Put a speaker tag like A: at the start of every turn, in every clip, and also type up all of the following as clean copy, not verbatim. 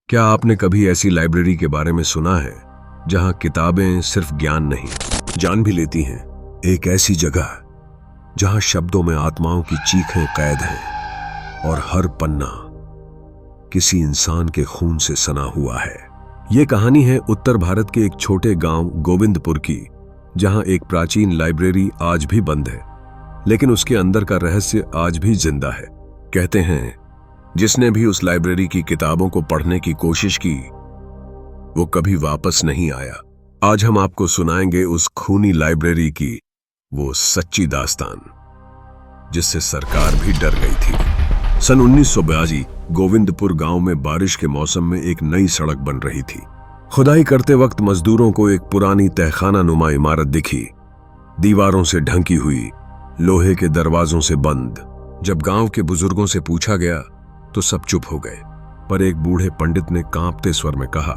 A: क्या आपने कभी ऐसी लाइब्रेरी के बारे में सुना है जहां किताबें सिर्फ ज्ञान नहीं, जान भी लेती हैं? एक ऐसी जगह जहां शब्दों में आत्माओं की चीखें कैद हैं और हर पन्ना किसी इंसान के खून से सना हुआ है। ये कहानी है उत्तर भारत के एक छोटे गांव गोविंदपुर की, जहां एक प्राचीन लाइब्रेरी आज भी बंद है, लेकिन उसके अंदर का रहस्य आज भी जिंदा है। कहते हैं जिसने भी उस लाइब्रेरी की किताबों को पढ़ने की कोशिश की वो कभी वापस नहीं आया। आज हम आपको सुनाएंगे उस खूनी लाइब्रेरी की वो सच्ची दास्तान जिससे सरकार भी डर गई थी। सन 1982 गोविंदपुर गांव में बारिश के मौसम में एक नई सड़क बन रही थी। खुदाई करते वक्त मजदूरों को एक पुरानी तहखाना नुमा इमारत दिखी, दीवारों से ढंकी हुई, लोहे के दरवाजों से बंद। जब गांव के बुजुर्गों से पूछा गया तो सब चुप हो गए, पर एक बूढ़े पंडित ने कांपते स्वर में कहा,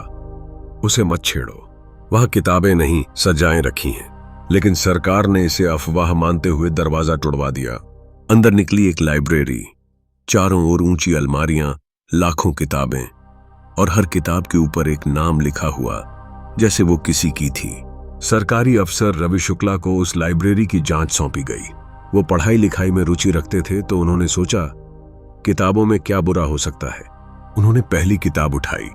A: उसे मत छेड़ो, वहां किताबें नहीं सजाएं रखी हैं। लेकिन सरकार ने इसे अफवाह मानते हुए दरवाजा तोड़वा दिया। अंदर निकली एक लाइब्रेरी, चारों ओर ऊंची अलमारियां, लाखों किताबें, और हर किताब के ऊपर एक नाम लिखा हुआ जैसे वो किसी की थी। सरकारी अफसर रवि शुक्ला को उस लाइब्रेरी की जांच सौंपी गई। वो पढ़ाई लिखाई में रुचि रखते थे, तो उन्होंने सोचा किताबों में क्या बुरा हो सकता है। उन्होंने पहली किताब उठाई,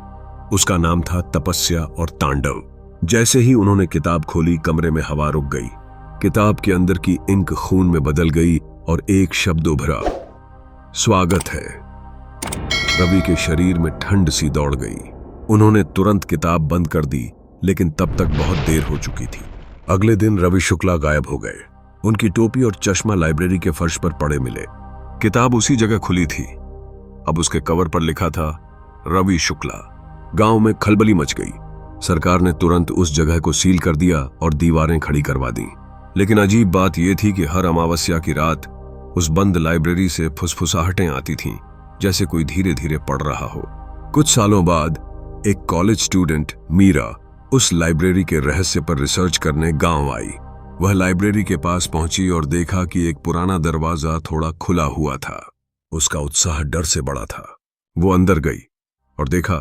A: उसका नाम था तपस्या और तांडव। जैसे ही उन्होंने किताब खोली, कमरे में हवा रुक गई। किताब के अंदर की इंक खून में बदल गई और एक शब्द उभरा, स्वागत है। रवि के शरीर में ठंड सी दौड़ गई। उन्होंने तुरंत किताब बंद कर दी, लेकिन तब तक बहुत देर हो चुकी थी। अगले दिन रवि शुक्ला गायब हो गए। उनकी टोपी और चश्मा लाइब्रेरी के फर्श पर पड़े मिले। किताब उसी जगह खुली थी। अब उसके कवर पर लिखा था रवि शुक्ला। गांव में खलबली मच गई। सरकार ने तुरंत उस जगह को सील कर दिया और दीवारें खड़ी करवा दी। लेकिन अजीब बात यह थी कि हर अमावस्या की रात उस बंद लाइब्रेरी से फुसफुसाहटें आती थीं, जैसे कोई धीरे धीरे पढ़ रहा हो। कुछ सालों बाद एक कॉलेज स्टूडेंट मीरा उस लाइब्रेरी के रहस्य पर रिसर्च करने गांव आई। वह लाइब्रेरी के पास पहुंची और देखा कि एक पुराना दरवाजा थोड़ा खुला हुआ था। उसका उत्साह डर से बड़ा था। वो अंदर गई और देखा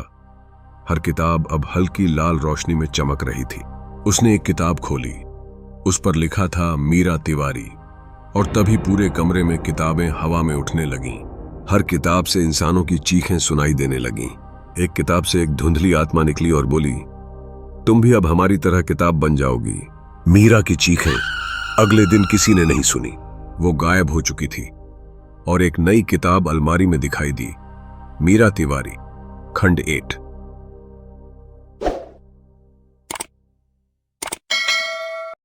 A: हर किताब अब हल्की लाल रोशनी में चमक रही थी। उसने एक किताब खोली, उस पर लिखा था मीरा तिवारी, और तभी पूरे कमरे में किताबें हवा में उठने लगीं। हर किताब से इंसानों की चीखें सुनाई देने लगीं। एक किताब से एक धुंधली आत्मा निकली और बोली, तुम भी अब हमारी तरह किताब बन जाओगी। मीरा की चीखें अगले दिन किसी ने नहीं सुनी। वो गायब हो चुकी थी और एक नई किताब अलमारी में दिखाई दी, मीरा तिवारी, खंड 8।